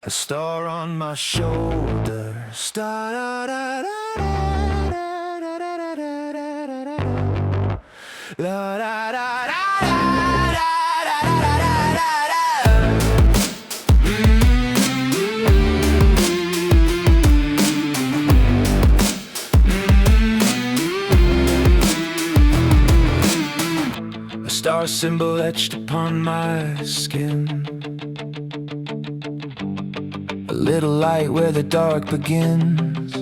A star on my shoulder. Star da da da da da da da da da da da. A star symbol etched upon my skin. A little light where the dark begins.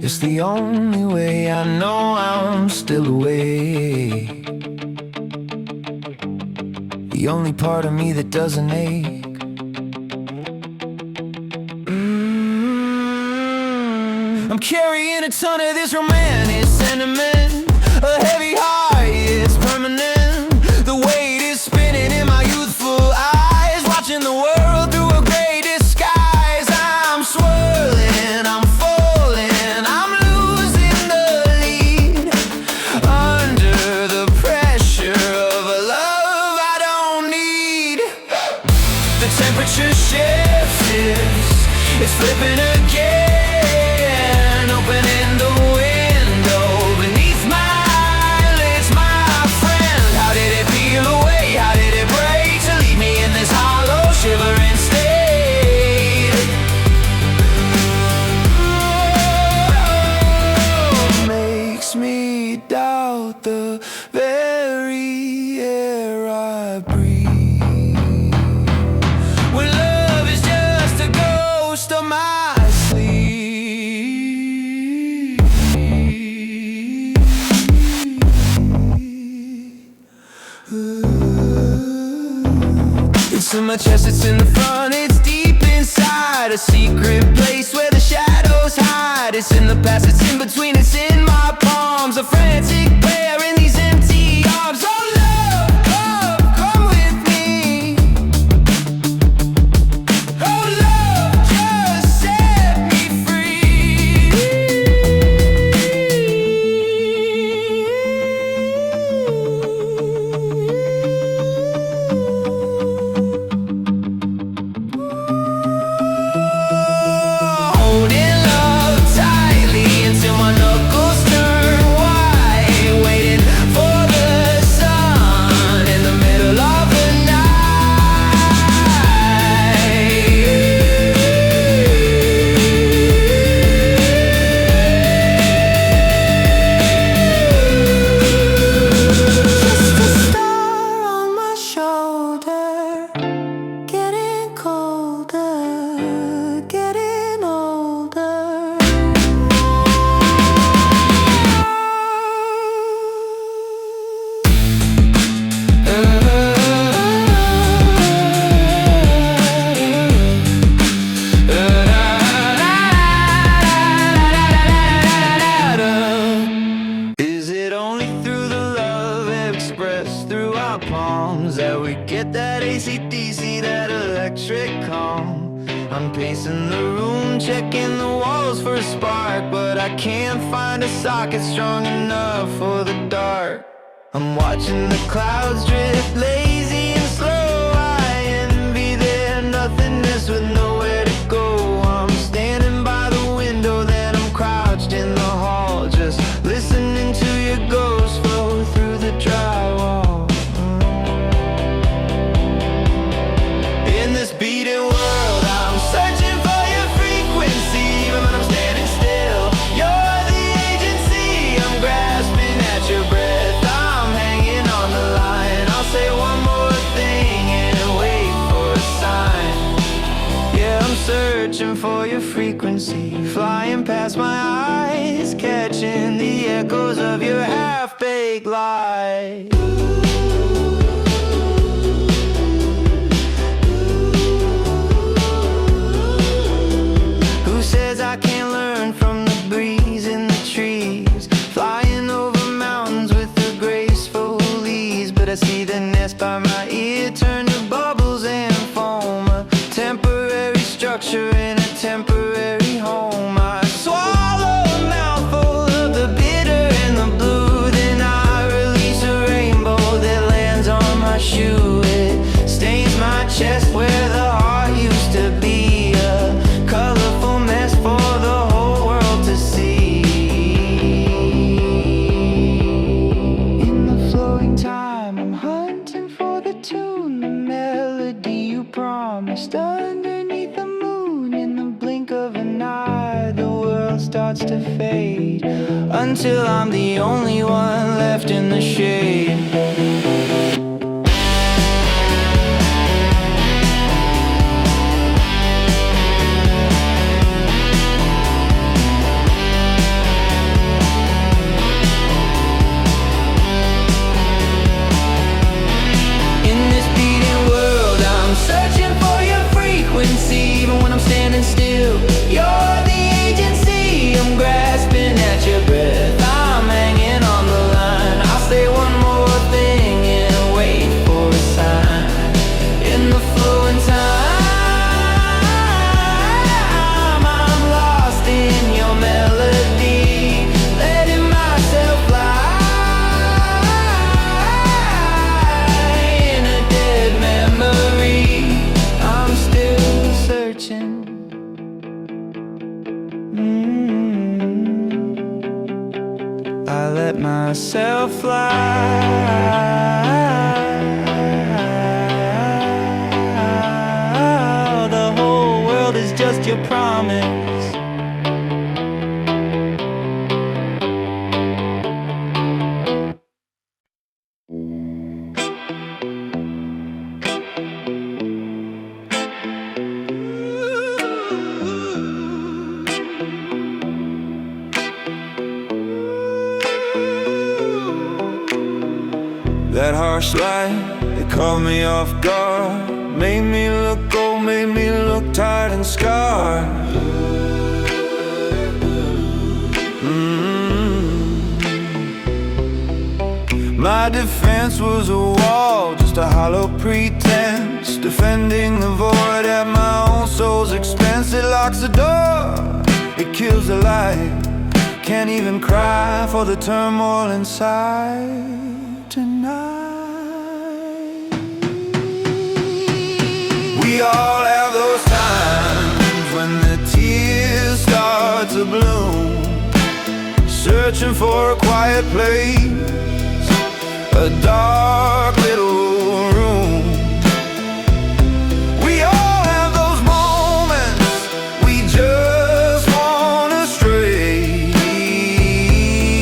It's the only way I know I'm still awake. The only part of me that doesn't ache. I'm carrying a ton of this romantic sentiment. A heavy heart, yeah, it's permanent. The weight is spinning in my youthful eyes, watching the world through a gray disguise. I'm swirling, I'm falling, I'm losing the lead, under the pressure of a love I don't need. The temperature shifts, it's flipping again, opening the window beneath my eyelids, my friend. How did it peel away? How did it break to leave me in this hollow, shivering state? Makes me doubt the very air I breathe. When love is just a ghost of my sleep. It's in my chest, it's in the front, it's deep inside. A secret place where the shadows hide. It's in the past, it's in between, it's in my palms. A frantic prayer in these empty arms. Oh love, love, come with me. Oh love, just set me free. Holding love tightly until my knuckles turn white, waiting for the sun in the middle of the Just a star on my shoulder, getting colder, getting older. Is it only through the love expressed through our palms that we get that AC/DC, that electric calm? I'm pacing the room, checking the walls for a spark, but I can't find a socket strong enough for the dark. I'm watching the clouds drift lazy and slow. I envy their nothingness with nowhere to go. I'm standing by the window, then I'm crouched in the hall, just listening to your ghost flow through the drywall. In this beating world, I'm searching for your frequency, even when I'm standing still. You're the agency, I'm grasping at your breath, I'm hanging on the line. I'll say one more thing and wait for a sign. Yeah, I'm searching for your frequency, flying past my eyes, catching the echoes of your half-baked lies. Who says I can't learn from the breeze in the trees, flying over mountains with a graceful ease? But I see the nest by my ear turn to bubbles and foam, a temporary structure in a temporary home. I swallow a mouthful of the bitter and the blue, then I release a rainbow that lands on my shoe. It stains my chest where the heart used to lost underneath the moon. In the blink of an eye, the world starts to fade, until I'm the only one left in the shade. Even when I'm standing still, you're the agency. I'm grasping at your breath, I'm hanging on the line. I'll say one more thing and wait for a sign. In the flowing time, I'm lost in your melody, letting myself fly in a dead memory. I'm still searching. I let myself fly. The whole world is just your promise. That harsh light, it caught me off guard, made me look old, made me look tired and scarred. My defense was a wall, just a hollow pretense, defending the void at my own soul's expense. It locks the door, it kills the light, can't even cry for the turmoil inside. Tonight, we all have those times when the tears start to bloom, searching for a quiet place, a dark little room. We all have those moments we just wanna stray,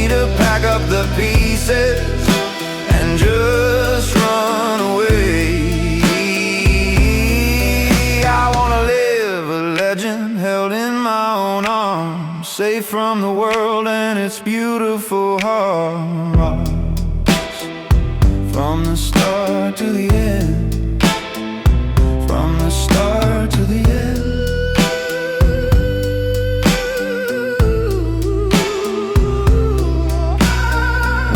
to pack up the pieces and just run away. I wanna live a legend held in my own arms, safe from the world and its beautiful hearts. From the start to the end, from the start to the end.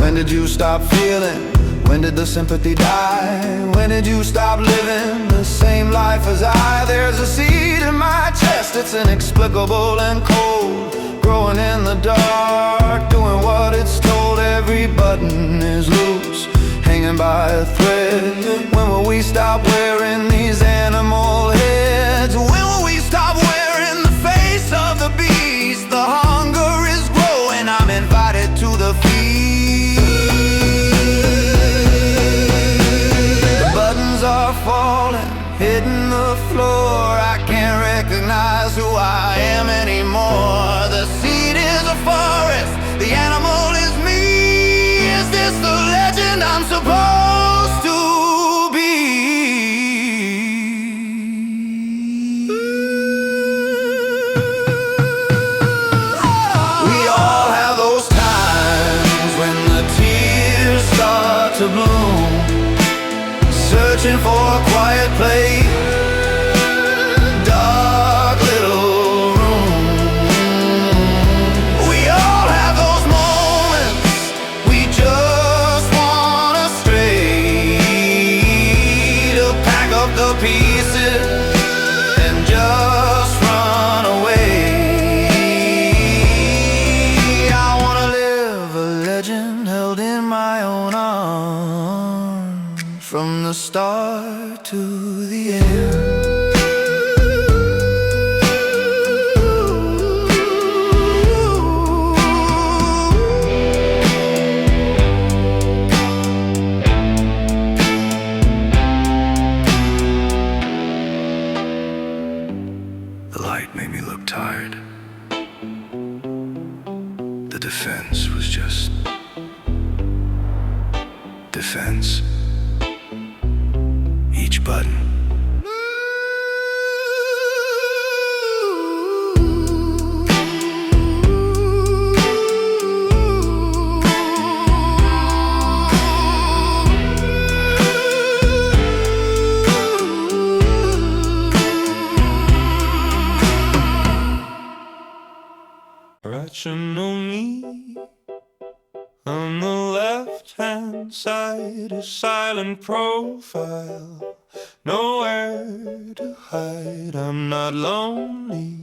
When did you stop feeling? When did the sympathy die? When did you stop living the same life as I? There's a seed in my chest, it's inexplicable and cold, growing in the dark, doing what it's told. Every button is loose, hanging by a thread. When will we stop wearing these animal heads? When will we stop wearing the face of the beast? The hunger is growing, I'm invited to the feast. Are falling, hitting the floor. I can't recognize who I am anymore. The seed is a forest, the animal is me. Is this the legend I'm supposed to be? We all have those times when the tears start to bloom, searching for a quiet place, dark little room. We all have those moments we just wanna stray, to pack up the pieces and just run away. I wanna live a legend held in my own arms, from the start to the end. The light made me look tired. The defense was just defense. Each button. Rational me on the left-hand side, a silent profile, nowhere to hide. I'm not lonely,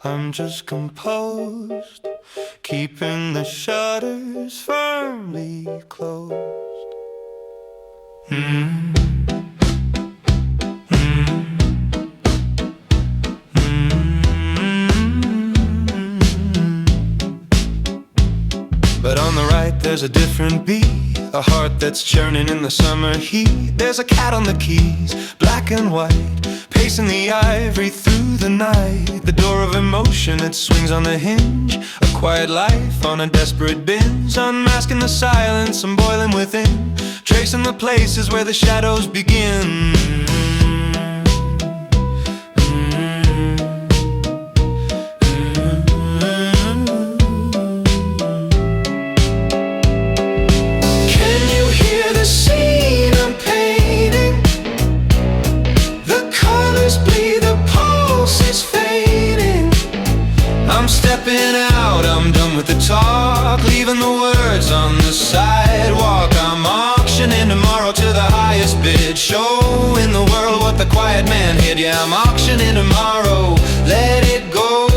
I'm just composed, keeping the shutters firmly closed. But on the right there's a different beat, a heart that's churning in the summer heat. There's a cat on the keys, black and white, pacing the ivory through the night. The door of emotion, it swings on the hinge, a quiet life on a desperate binge. Unmasking the silence, I'm boiling within, tracing the places where the shadows begin. Stepping out, I'm done with the talk, leaving the words on the sidewalk. I'm auctioning tomorrow to the highest bid, showing the world what the quiet man hid. Yeah, I'm auctioning tomorrow, let it go,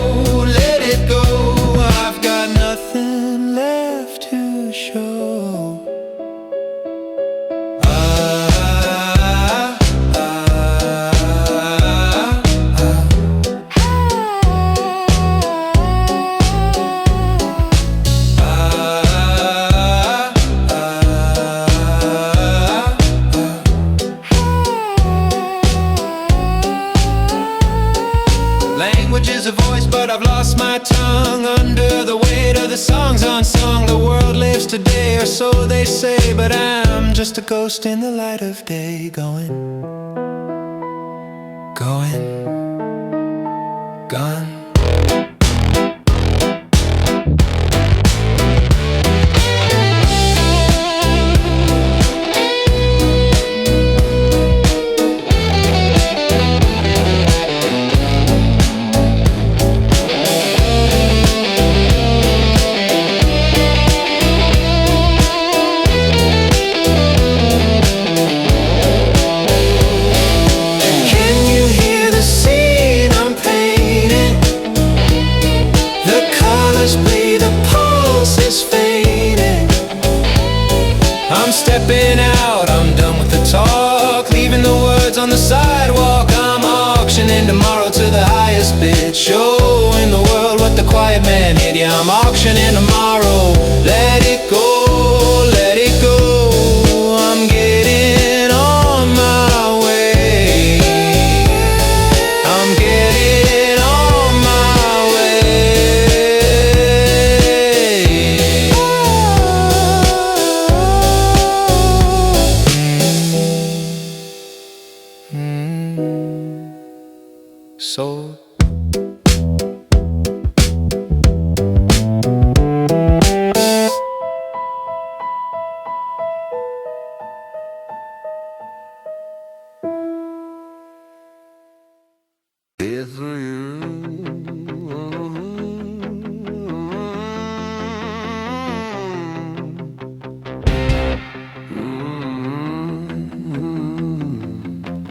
let it go. I've got nothing left to show. Language is a voice, but I've lost my tongue under the weight of the songs unsung. The world lives today, or so they say, but I'm just a ghost in the light of day, going, gone. I'm stepping out, I'm done with the talk, leaving the words on the sidewalk. I'm auctioning tomorrow to the highest bid, showing the world what the quiet man hid. Yeah, I'm auctioning tomorrow, let it go, let it go. I'm getting on my way, I'm getting on my way. So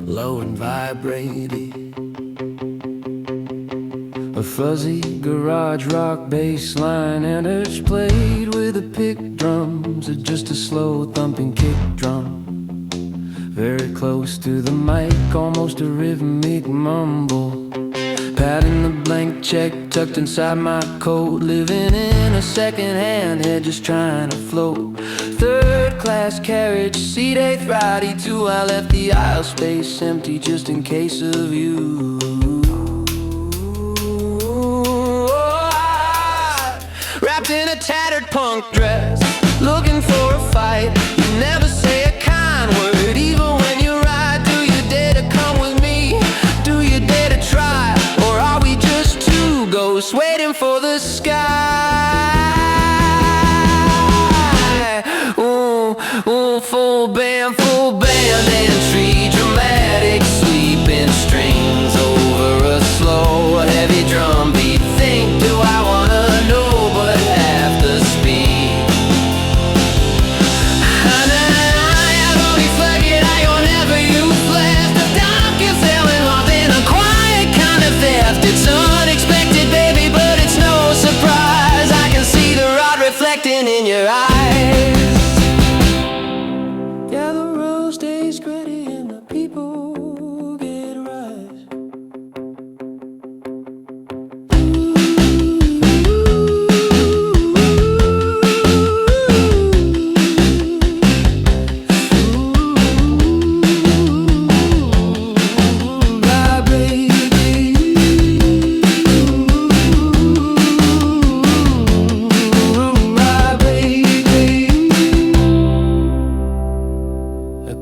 low and vibrated, a fuzzy garage rock bass line, and it's played with a pick drums, or just a slow thumping kick drum. Very close to the mic, almost a rhythmic mumble. Patting the blank check tucked inside my coat, living in a second-hand head, just trying to float. Third-class carriage, seat 8th, ride E2. I left the aisle space empty just in case of you. tattered punk dress, looking for a fight. You never say a kind word, even when you ride. Do you dare to come with me? Do you dare to try? Or are we just two ghosts waiting for the sky? Ooh, ooh, full band and tree, dramatic sweeping strings over a slow, heavy drum beat. Think, do I wanna know, but half the speed. And I only forget I don't ever use left. The dark is selling more than a quiet kind of theft. It's unexpected, baby, but it's no surprise. I can see the rod reflecting in your eyes. Yeah, the road stays gritty and the people get rise.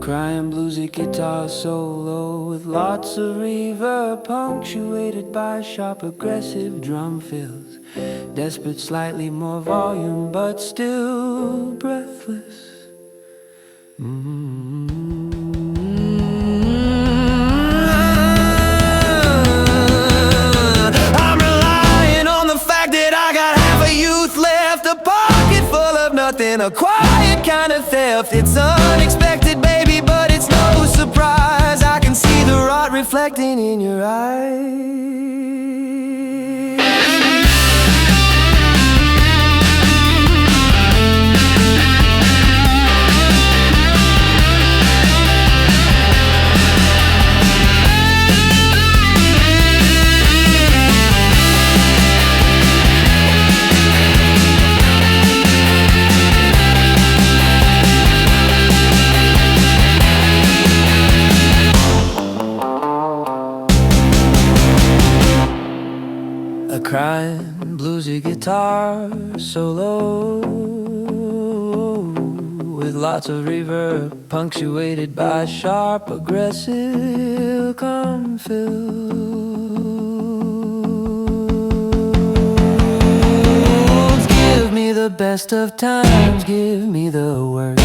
Crying bluesy guitar solo with lots of reverb, punctuated by sharp aggressive drum fills. Desperate, slightly more volume, but still breathless. I'm relying on the fact that I got half a youth left, a pocket full of nothing, a quiet kind of theft. It's unexpected, baby, but it's no surprise. I can see the rot reflecting in your eyes. A crying bluesy guitar solo with lots of reverb, punctuated by sharp aggressive come fills. Give me the best of times, give me the worst.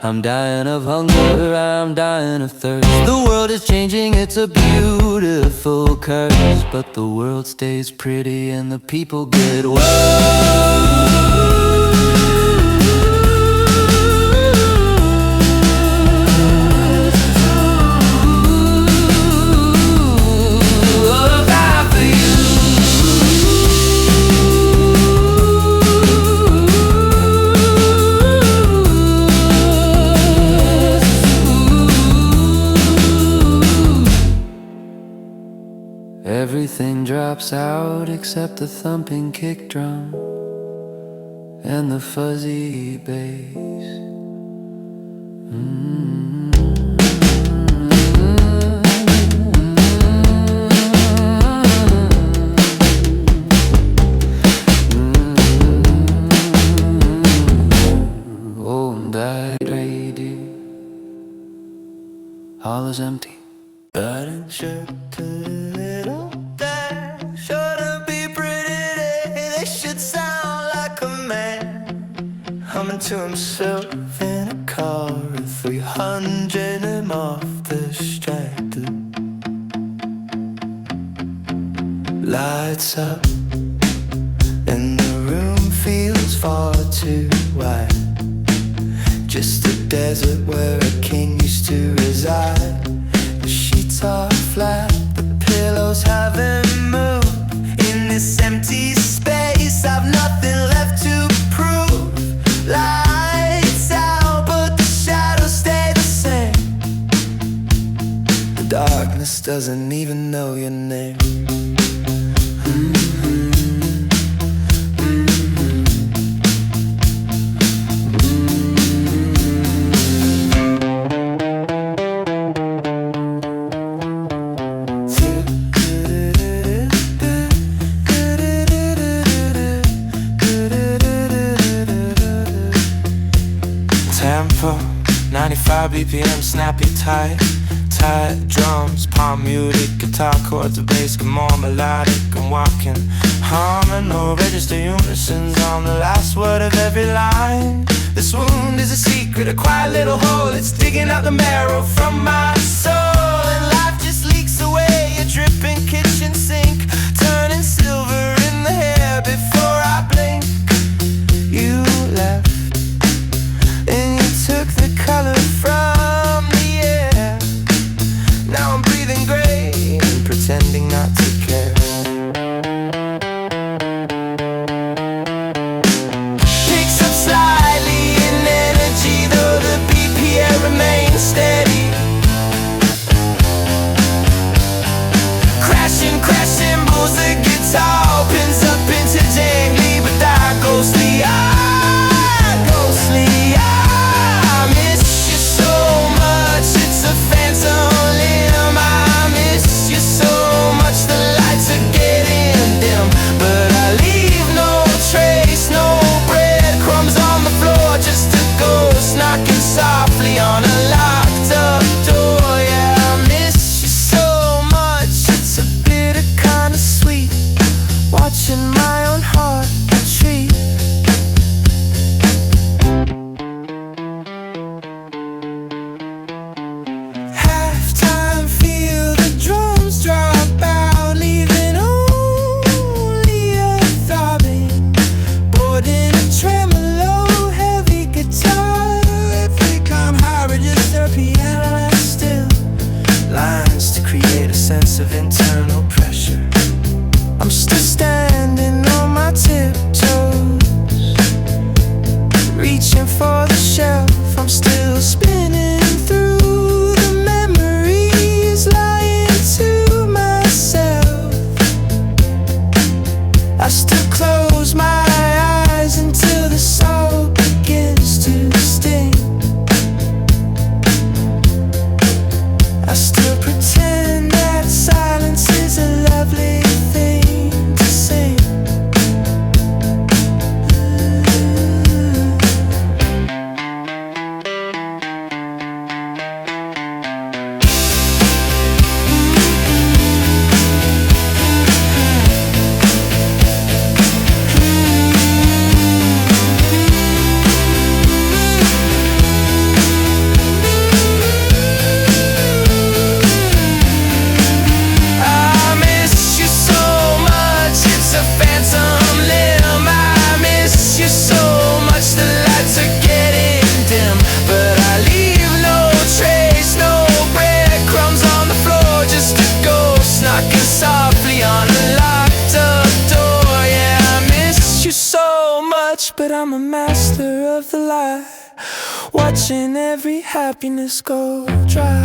I'm dying of hunger, I'm dying of thirst. The world is changing, it's a beautiful curse, but the world stays pretty and the people get worse. Everything drops out except the thumping kick drum and the fuzzy bass. Oh, that lady, all is empty. Button shirt, put a little there. Shouldn't be pretty day. They should sound like a man humming to himself in a car at 300 and off distracted. Lights up and the room feels far too wide. Just a desert where a king used to reside. The sheets are flat, the pillows haven't moved. In this empty space, I've nothing left to prove. Lights out, but the shadows stay the same. The darkness doesn't even know your name. BPM snappy tight, tight drums, palm muted, guitar chords, the bass get more melodic. I'm walking, humming, no register unisons on the last word of every line. This wound is a secret, a quiet little hole. It's digging out the marrow from my soul. And life just leaks away, a dripping kitchen sink, turning silver in the hair before I blink. You left, and you took the color from the air. Now I'm breathing gray and pretending not to care. Picks up slightly in energy, though the BPM remains steady. Crashing, crash cymbals, the guitar opens up into jangly, but that ghostly, I miss you so much, it's a phantom limb. I miss you so much, the lights are getting dim, but I leave no trace, no breadcrumbs on the floor, just a ghost knocking softly on a locked up door. Yeah, I miss you so much, it's a bitter kind of sweet, watching my own heart retreat. Halftime, feel the drums drop out, leaving only a throbbing, bored in a tremolo, heavy guitar. If we come higher, just a piano and still lines to create a sense of internal pressure. I'm still standing on my tiptoes, reaching for the shelf. I'm still spinning through the memories, lying to myself. I still close my eyes until the soul begins to sting. I still pretend that silence is a lovely thing to sing. I miss you so much, it's a phantom limb. I miss you so much, the lights are getting dim, but I leave no trace, no breadcrumbs on the floor, just a ghost knocking softly on a locked up door. Yeah, I miss you so much, but I'm a master of the lie, watching every happiness go dry.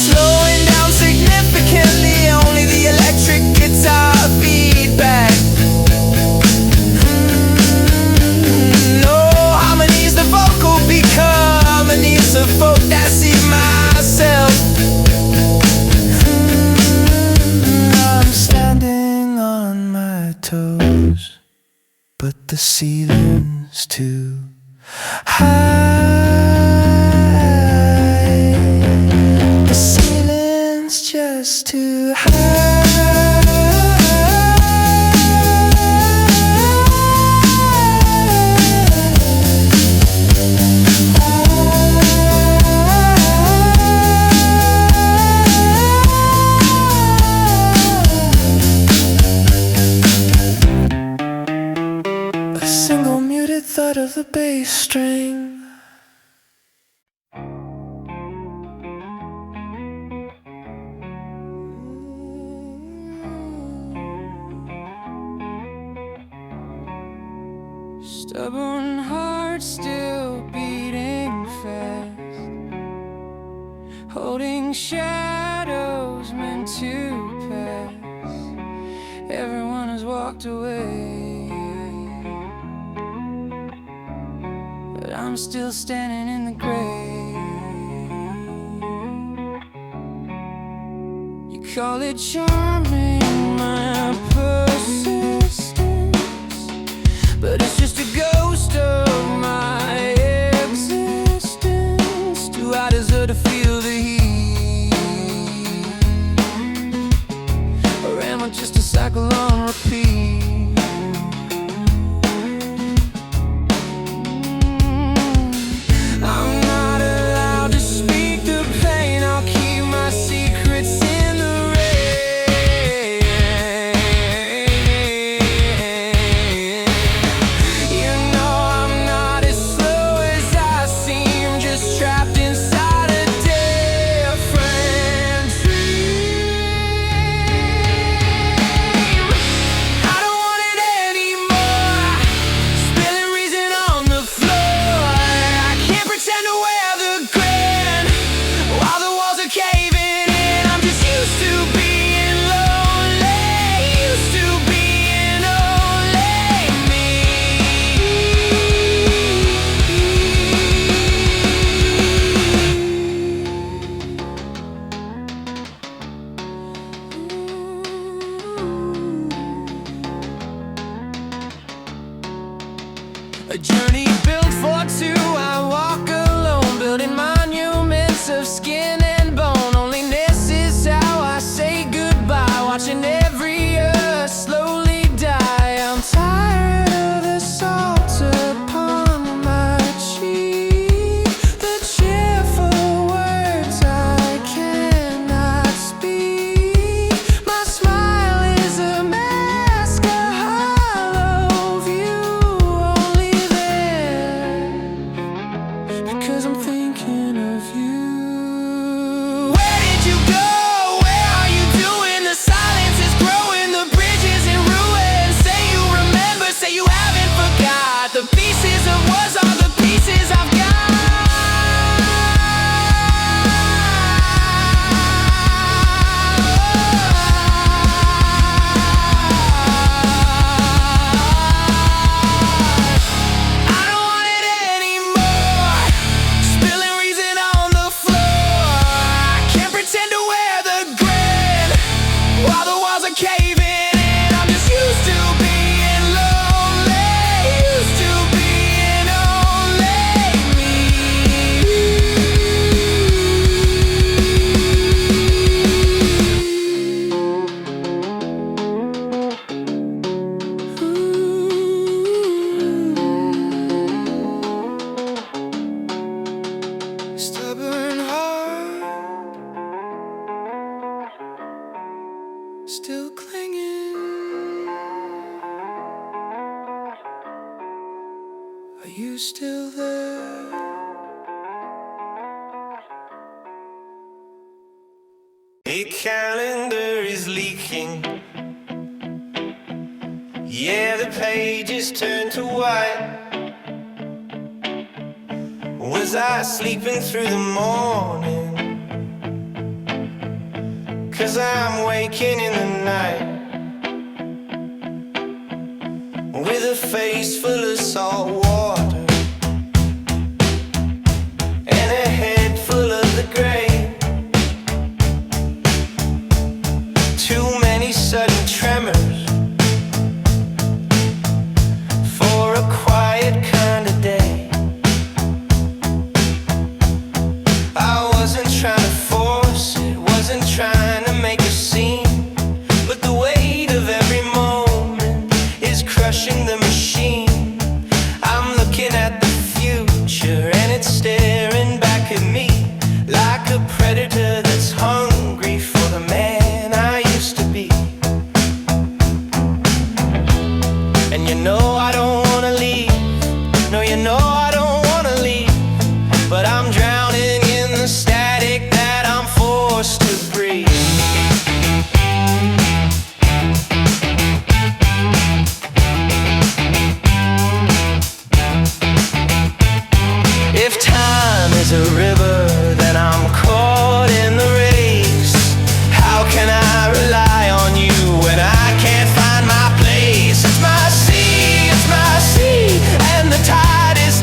Slowing down significantly, only the electric guitar feedback. No harmonies, the vocal become harmonies of folk that see myself. I'm standing on my toes, but the ceiling's too high. The ceiling's just too high. A single muted thud of the bass string. Stubborn heart still beating fast, holding shadows meant to pass. Everyone has walked away, but I'm still standing in the grave. You Call it charming, my persistence, but it's just a ghost of my existence. Too hot is her to feel the heat, or am I just a cycle on repeat? I'm not allowed to speak the pain. I'll keep my secrets in the rain. You know I'm not as slow as I seem, just trapped inside a different dream. I don't want it anymore, spilling reason on the floor. I can't pretend to wear the grin while the walls are caving in. I'm just used to being lonely, used to being only me. A journey built for two, I walk alone, building monuments of skin and bone. Loneliness is how I say goodbye, watching every year slowly die. I'm tired of the salt upon my cheek, the cheerful words I cannot speak. My smile is a mask, a hollow view, only there because I'm thinking of you. Where did you go? Where are you doing? The silence is growing, the bridge is in ruins. Say you remember, say you haven't forgot. The pieces of was are the pieces I've got. I don't want it anymore, spilling reason on the floor. I can't pretend to wear the grin while the walls are caving in. I'm just used to being lonely, used to being only me. Stubborn heart, still clinging. Are you still there? A calendar is leaking. Yeah, the pages turn to white. Was I sleeping through the morning? 'Cause I'm waking in the night with a face full of salt water and a head full of the grave. Too many sudden tremors for a quiet kind of day. I wasn't trying to force it, wasn't trying to make a scene, but the weight of every moment is crushing the machine. I'm looking at the future and it's staring back at me like a predator that's hungry for the man I used to be. And you know I don't wanna leave, no, you know I don't wanna leave, but I'm drowning in the static that I'm forced to breathe. If time is a river, then I'm caught in the race. How can I rely on you when I can't find my place? It's my sea, and the tide is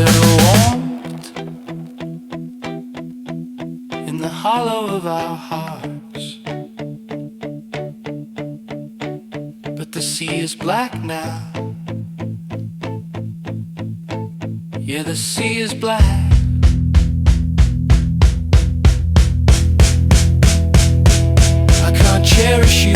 little warmth in the hollow of our hearts. But the sea is black now. Yeah, the sea is black. I can't cherish you